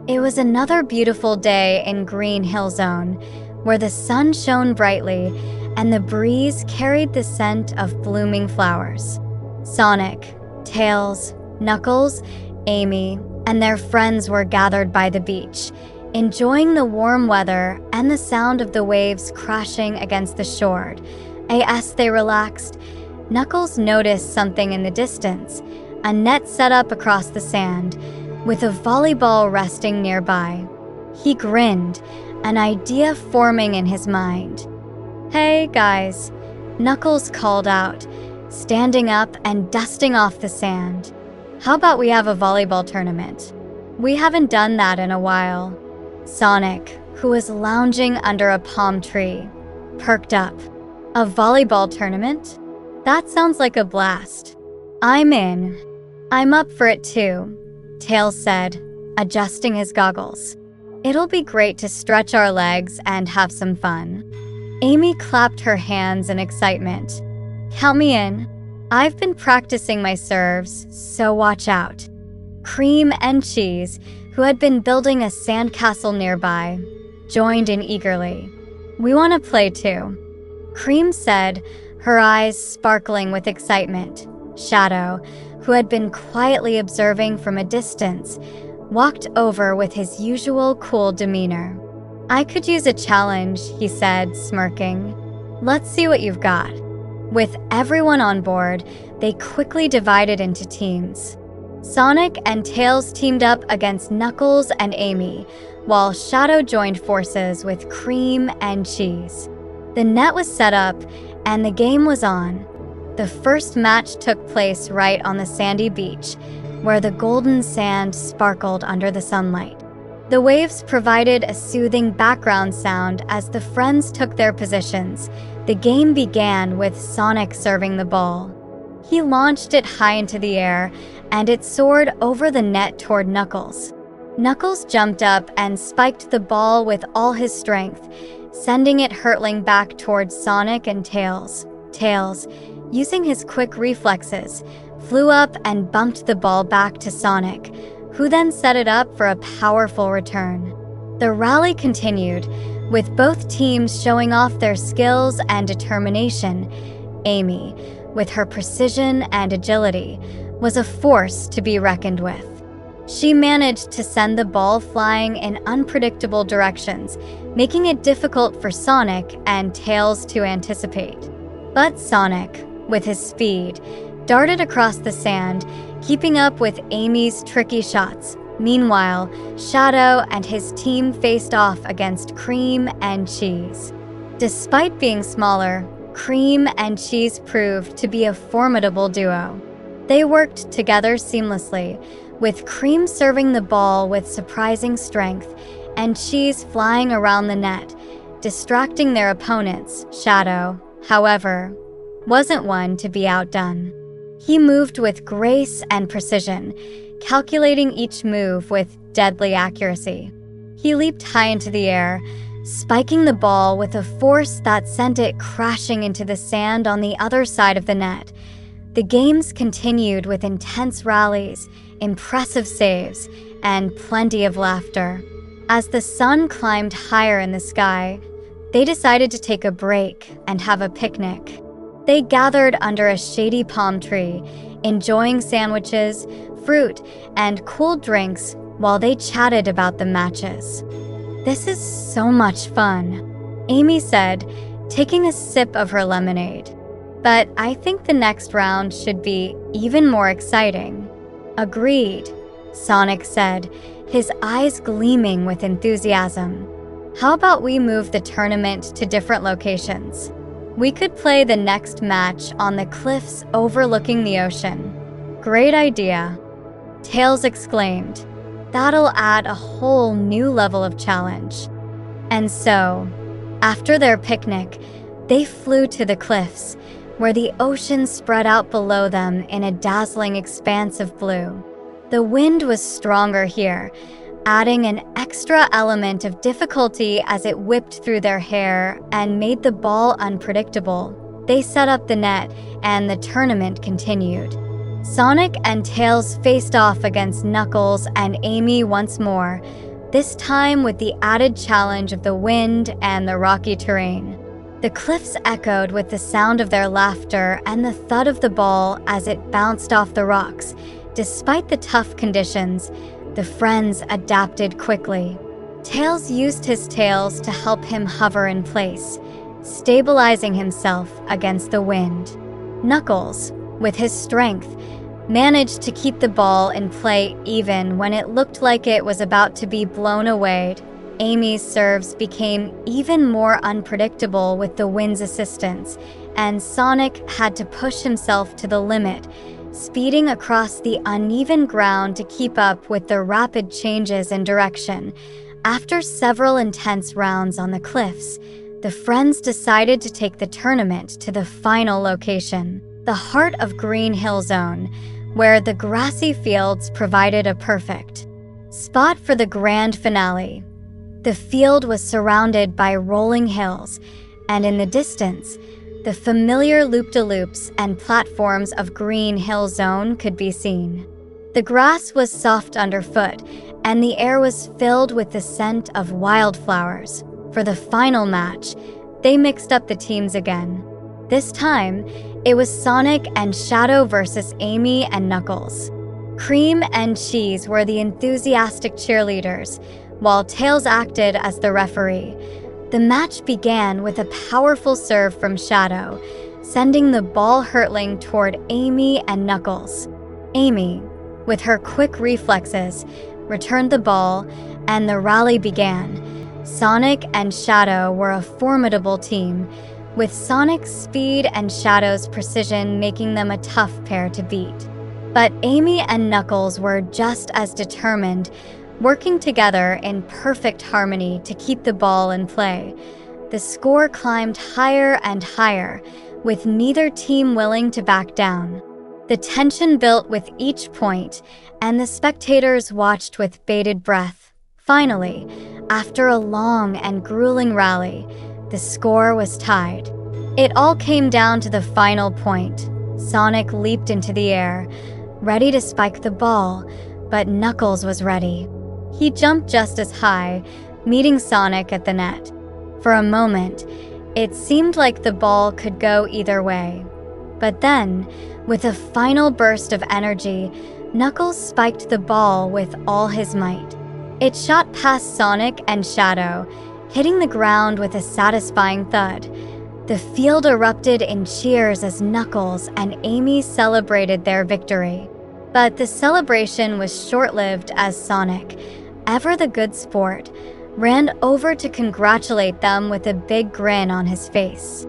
It was another beautiful day in Green Hill Zone, where the sun shone brightly and the breeze carried the scent of blooming flowers. Sonic, Tails, Knuckles, Amy, and their friends were gathered by the beach, enjoying the warm weather and the sound of the waves crashing against the shore. As they relaxed, Knuckles noticed something in the distance, a net set up across the sand, with a volleyball resting nearby. He grinned, an idea forming in his mind. "Hey, guys," Knuckles called out, standing up and dusting off the sand. "How about we have a volleyball tournament? We haven't done that in a while." Sonic, who was lounging under a palm tree, perked up. "A volleyball tournament? That sounds like a blast. I'm in." "I'm up for it too," Tails said, adjusting his goggles. "It'll be great to stretch our legs and have some fun." Amy clapped her hands in excitement. "Count me in. I've been practicing my serves, so watch out." Cream and Cheese, who had been building a sandcastle nearby, joined in eagerly. "We want to play too," Cream said, her eyes sparkling with excitement. Shadow, who had been quietly observing from a distance, walked over with his usual cool demeanor. "I could use a challenge," he said, smirking. "Let's see what you've got." With everyone on board, they quickly divided into teams. Sonic and Tails teamed up against Knuckles and Amy, while Shadow joined forces with Cream and Cheese. The net was set up, and the game was on. The first match took place right on the sandy beach, where the golden sand sparkled under the sunlight. The waves provided a soothing background sound as the friends took their positions. The game began with Sonic serving the ball. He launched it high into the air, and it soared over the net toward Knuckles. Knuckles jumped up and spiked the ball with all his strength, sending it hurtling back towards Sonic and Tails. Tails, using his quick reflexes, flew up and bumped the ball back to Sonic, who then set it up for a powerful return. The rally continued, with both teams showing off their skills and determination. Amy, with her precision and agility, was a force to be reckoned with. She managed to send the ball flying in unpredictable directions, making it difficult for Sonic and Tails to anticipate. But Sonic, with his speed, darted across the sand, keeping up with Amy's tricky shots. Meanwhile, Shadow and his team faced off against Cream and Cheese. Despite being smaller, Cream and Cheese proved to be a formidable duo. They worked together seamlessly, with Cream serving the ball with surprising strength and Cheese flying around the net, distracting their opponents. Shadow, however, wasn't one to be outdone. He moved with grace and precision, calculating each move with deadly accuracy. He leaped high into the air, spiking the ball with a force that sent it crashing into the sand on the other side of the net. The games continued with intense rallies, impressive saves, and plenty of laughter. As the sun climbed higher in the sky, they decided to take a break and have a picnic. They gathered under a shady palm tree, enjoying sandwiches, fruit, and cool drinks while they chatted about the matches. "This is so much fun," Amy said, taking a sip of her lemonade. "But I think the next round should be even more exciting." "Agreed," Sonic said, his eyes gleaming with enthusiasm. "How about we move the tournament to different locations? We could play the next match on the cliffs overlooking the ocean." "Great idea," Tails exclaimed. "That'll add a whole new level of challenge." And so, after their picnic, they flew to the cliffs, where the ocean spread out below them in a dazzling expanse of blue. The wind was stronger here, adding an extra element of difficulty as it whipped through their hair and made the ball unpredictable. They set up the net, and the tournament continued. Sonic and Tails faced off against Knuckles and Amy once more, this time with the added challenge of the wind and the rocky terrain. The cliffs echoed with the sound of their laughter and the thud of the ball as it bounced off the rocks. Despite the tough conditions, the friends adapted quickly. Tails used his tails to help him hover in place, stabilizing himself against the wind. Knuckles, with his strength, managed to keep the ball in play even when it looked like it was about to be blown away. Amy's serves became even more unpredictable with the wind's assistance, and Sonic had to push himself to the limit, speeding across the uneven ground to keep up with the rapid changes in direction. After several intense rounds on the cliffs, the friends decided to take the tournament to the final location, the heart of Green Hill Zone, where the grassy fields provided a perfect spot for the grand finale. The field was surrounded by rolling hills, and in the distance, the familiar loop-de-loops and platforms of Green Hill Zone could be seen. The grass was soft underfoot, and the air was filled with the scent of wildflowers. For the final match, they mixed up the teams again. This time, it was Sonic and Shadow versus Amy and Knuckles. Cream and Cheese were the enthusiastic cheerleaders, while Tails acted as the referee. The match began with a powerful serve from Shadow, sending the ball hurtling toward Amy and Knuckles. Amy, with her quick reflexes, returned the ball, and the rally began. Sonic and Shadow were a formidable team, with Sonic's speed and Shadow's precision making them a tough pair to beat. But Amy and Knuckles were just as determined, working together in perfect harmony to keep the ball in play. The score climbed higher and higher, with neither team willing to back down. The tension built with each point, and the spectators watched with bated breath. Finally, after a long and grueling rally, the score was tied. It all came down to the final point. Sonic leaped into the air, ready to spike the ball, but Knuckles was ready. He jumped just as high, meeting Sonic at the net. For a moment, it seemed like the ball could go either way. But then, with a final burst of energy, Knuckles spiked the ball with all his might. It shot past Sonic and Shadow, hitting the ground with a satisfying thud. The field erupted in cheers as Knuckles and Amy celebrated their victory. But the celebration was short-lived as Sonic, ever the good sport, ran over to congratulate them with a big grin on his face.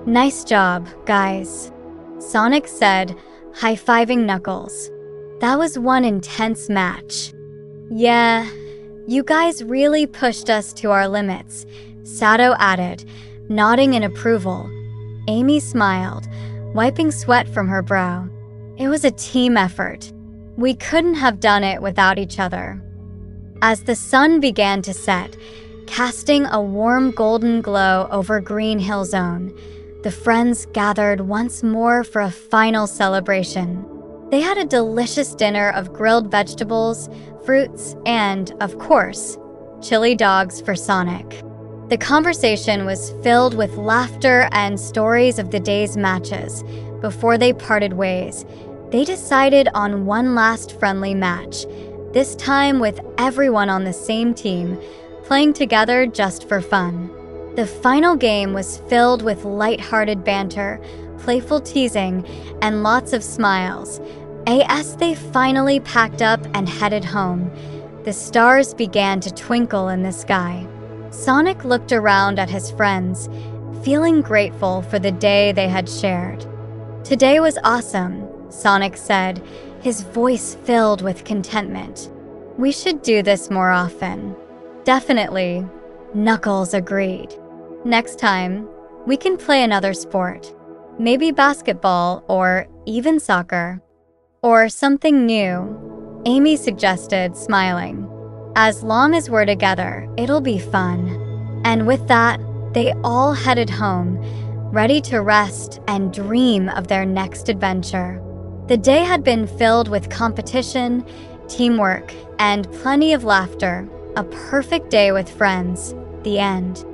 "Nice job, guys," Sonic said, high-fiving Knuckles. "That was one intense match." "Yeah, you guys really pushed us to our limits," Shadow added, nodding in approval. Amy smiled, wiping sweat from her brow. "It was a team effort. We couldn't have done it without each other." As the sun began to set, casting a warm golden glow over Green Hill Zone, the friends gathered once more for a final celebration. They had a delicious dinner of grilled vegetables, fruits, and, of course, chili dogs for Sonic. The conversation was filled with laughter and stories of the day's matches. Before they parted ways, they decided on one last friendly match, this time with everyone on the same team, playing together just for fun. The final game was filled with light-hearted banter, playful teasing, and lots of smiles. As they finally packed up and headed home, the stars began to twinkle in the sky. Sonic looked around at his friends, feeling grateful for the day they had shared. "Today was awesome," Sonic said, his voice filled with contentment. "We should do this more often." "Definitely," Knuckles agreed. "Next time, we can play another sport. Maybe basketball or even soccer. Or something new," Amy suggested, smiling. "As long as we're together, it'll be fun." And with that, they all headed home, ready to rest and dream of their next adventure. The day had been filled with competition, teamwork, and plenty of laughter. A perfect day with friends. The end.